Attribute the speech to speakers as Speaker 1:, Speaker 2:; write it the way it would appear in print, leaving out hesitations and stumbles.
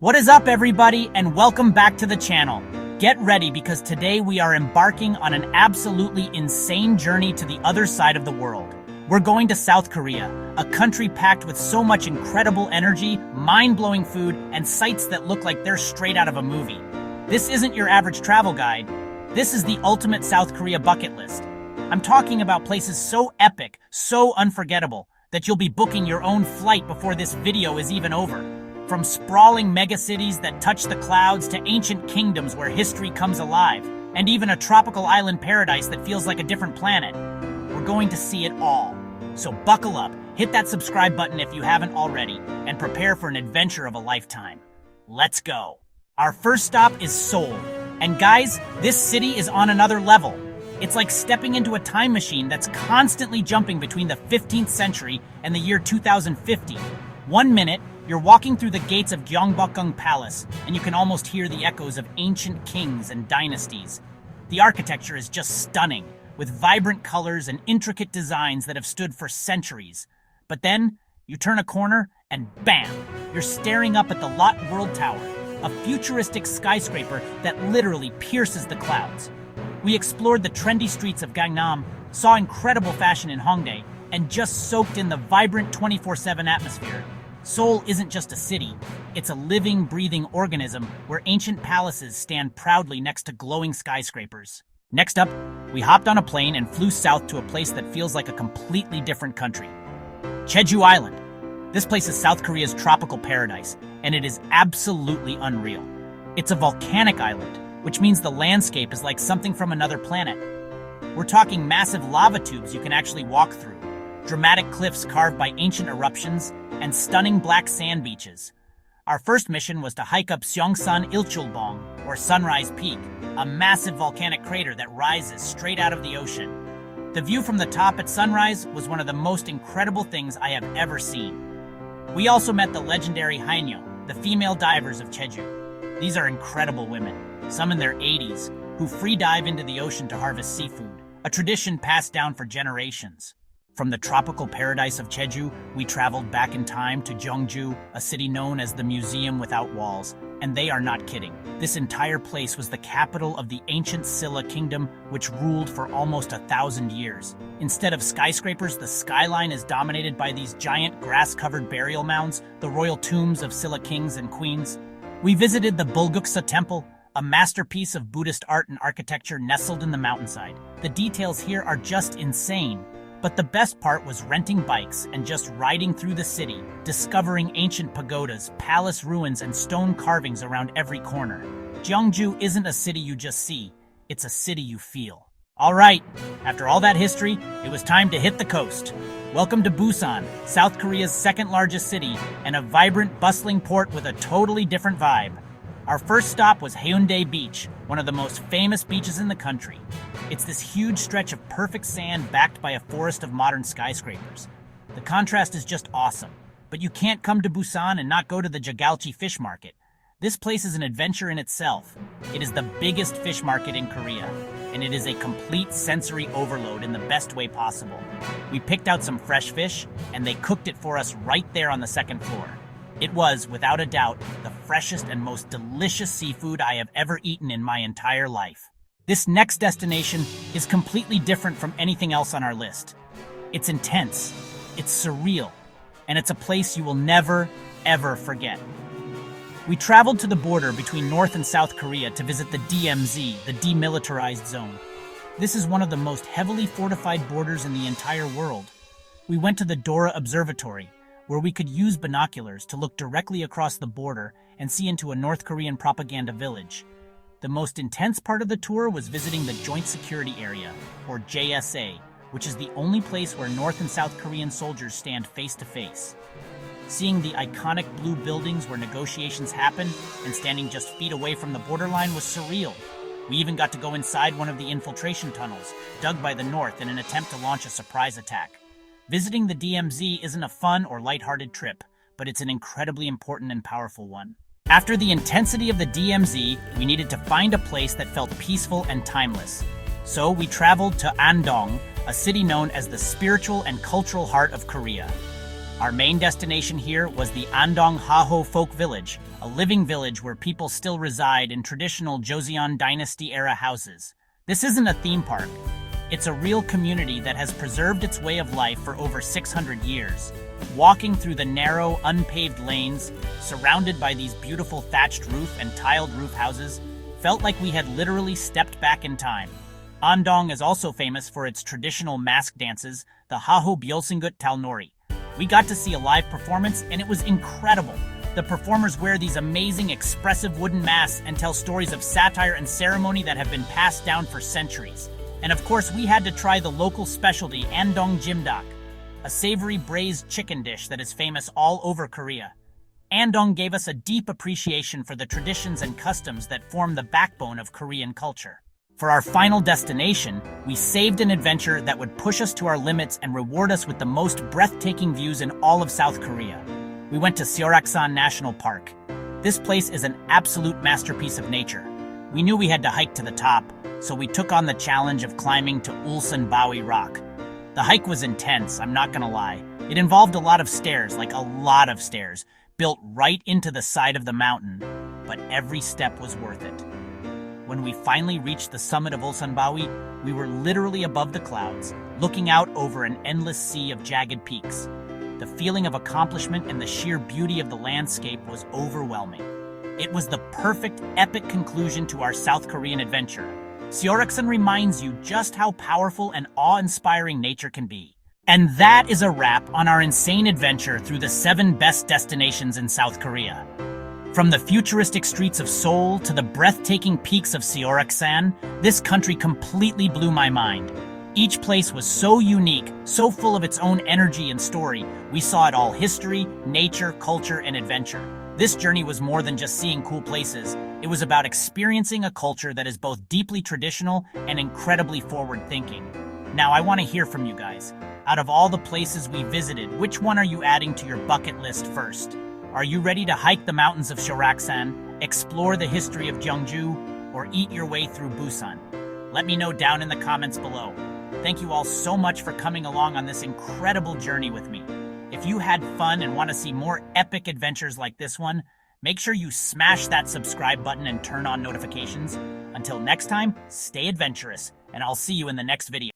Speaker 1: What is up, everybody, and welcome back to the channel. Get ready because today we are embarking on an absolutely insane journey to the other side of the world. We're going to South Korea, a country packed with so much incredible energy, mind-blowing food, and sights that look like they're straight out of a movie. This isn't your average travel guide. This is the ultimate South Korea bucket list. I'm talking about places so epic, so unforgettable, that you'll be booking your own flight before this video is even over. From sprawling megacities that touch the clouds to ancient kingdoms where history comes alive, and even a tropical island paradise that feels like a different planet. We're going to see it all. So buckle up, hit that subscribe button if you haven't already, and prepare for an adventure of a lifetime. Let's go. Our first stop is Seoul. And guys, this city is on another level. It's like stepping into a time machine that's constantly jumping between the 15th century and the year 2050. 1 minute, you're walking through the gates of Gyeongbokgung Palace, and you can almost hear the echoes of ancient kings and dynasties. The architecture is just stunning, with vibrant colors and intricate designs that have stood for centuries. But then, you turn a corner, and bam! You're staring up at the Lotte World Tower, a futuristic skyscraper that literally pierces the clouds. We explored the trendy streets of Gangnam, saw incredible fashion in Hongdae, and just soaked in the vibrant 24/7 atmosphere. Seoul isn't just a city, it's a living, breathing organism where ancient palaces stand proudly next to glowing skyscrapers. Next up, we hopped on a plane and flew south to a place that feels like a completely different country. Jeju Island. This place is South Korea's tropical paradise, and it is absolutely unreal. It's a volcanic island, which means the landscape is like something from another planet. We're talking massive lava tubes you can actually walk through, dramatic cliffs carved by ancient eruptions, and stunning black sand beaches. Our first mission was to hike up Seongsan Ilchulbong, or Sunrise Peak, a massive volcanic crater that rises straight out of the ocean. The view from the top at sunrise was one of the most incredible things I have ever seen. We also met the legendary Haenyeo, the female divers of Jeju. These are incredible women, some in their 80s, who free dive into the ocean to harvest seafood, a tradition passed down for generations. From the tropical paradise of Jeju, we traveled back in time to Jeongju, a city known as the Museum Without Walls. And they are not kidding. This entire place was the capital of the ancient Silla Kingdom, which ruled for almost 1,000 years. Instead of skyscrapers, the skyline is dominated by these giant grass-covered burial mounds, the royal tombs of Silla kings and queens. We visited the Bulguksa Temple, a masterpiece of Buddhist art and architecture nestled in the mountainside. The details here are just insane. But the best part was renting bikes and just riding through the city, discovering ancient pagodas, palace ruins, and stone carvings around every corner. Jeongju isn't a city you just see, it's a city you feel. All right, after all that history, it was time to hit the coast. Welcome to Busan, South Korea's second largest city, and a vibrant, bustling port with a totally different vibe. Our first stop was Haeundae Beach, one of the most famous beaches in the country. It's this huge stretch of perfect sand backed by a forest of modern skyscrapers. The contrast is just awesome, but you can't come to Busan and not go to the Jagalchi fish market. This place is an adventure in itself. It is the biggest fish market in Korea, and it is a complete sensory overload in the best way possible. We picked out some fresh fish, and they cooked it for us right there on the second floor. It was, without a doubt, the freshest and most delicious seafood I have ever eaten in my entire life. This next destination is completely different from anything else on our list. It's intense, it's surreal, and it's a place you will never, ever forget. We traveled to the border between North and South Korea to visit the DMZ, the Demilitarized Zone. This is one of the most heavily fortified borders in the entire world. We went to the Dora Observatory, where we could use binoculars to look directly across the border and see into a North Korean propaganda village. The most intense part of the tour was visiting the Joint Security Area, or JSA, which is the only place where North and South Korean soldiers stand face to face. Seeing the iconic blue buildings where negotiations happen and standing just feet away from the borderline was surreal. We even got to go inside one of the infiltration tunnels, dug by the North in an attempt to launch a surprise attack. Visiting the DMZ isn't a fun or lighthearted trip, but it's an incredibly important and powerful one. After the intensity of the DMZ, we needed to find a place that felt peaceful and timeless. So we traveled to Andong, a city known as the spiritual and cultural heart of Korea. Our main destination here was the Andong Haho Folk Village, a living village where people still reside in traditional Joseon Dynasty-era houses. This isn't a theme park. It's a real community that has preserved its way of life for over 600 years. Walking through the narrow, unpaved lanes, surrounded by these beautiful thatched roof and tiled roof houses, felt like we had literally stepped back in time. Andong is also famous for its traditional mask dances, the Haho Byosingut Talnori. We got to see a live performance, and it was incredible. The performers wear these amazing, expressive wooden masks and tell stories of satire and ceremony that have been passed down for centuries. And of course, we had to try the local specialty, Andong Jimdak, a savory braised chicken dish that is famous all over Korea. Andong gave us a deep appreciation for the traditions and customs that form the backbone of Korean culture. For our final destination, we saved an adventure that would push us to our limits and reward us with the most breathtaking views in all of South Korea. We went to Seoraksan National Park. This place is an absolute masterpiece of nature. We knew we had to hike to the top, so we took on the challenge of climbing to Ulsanbawi Rock. The hike was intense, I'm not gonna lie. It involved a lot of stairs, like a lot of stairs, built right into the side of the mountain, but every step was worth it. When we finally reached the summit of Ulsanbawi, we were literally above the clouds, looking out over an endless sea of jagged peaks. The feeling of accomplishment and the sheer beauty of the landscape was overwhelming. It was the perfect, epic conclusion to our South Korean adventure. Seoraksan reminds you just how powerful and awe-inspiring nature can be. And that is a wrap on our insane adventure through the 7 best destinations in South Korea. From the futuristic streets of Seoul to the breathtaking peaks of Seoraksan, this country completely blew my mind. Each place was so unique, so full of its own energy and story. We saw it all: history, nature, culture, and adventure. This journey was more than just seeing cool places. It was about experiencing a culture that is both deeply traditional and incredibly forward-thinking. Now, I want to hear from you guys. Out of all the places we visited, which one are you adding to your bucket list first? Are you ready to hike the mountains of Seoraksan, explore the history of Gyeongju, or eat your way through Busan? Let me know down in the comments below. Thank you all so much for coming along on this incredible journey with me. If you had fun and want to see more epic adventures like this one, make sure you smash that subscribe button and turn on notifications. Until next time, stay adventurous, and I'll see you in the next video.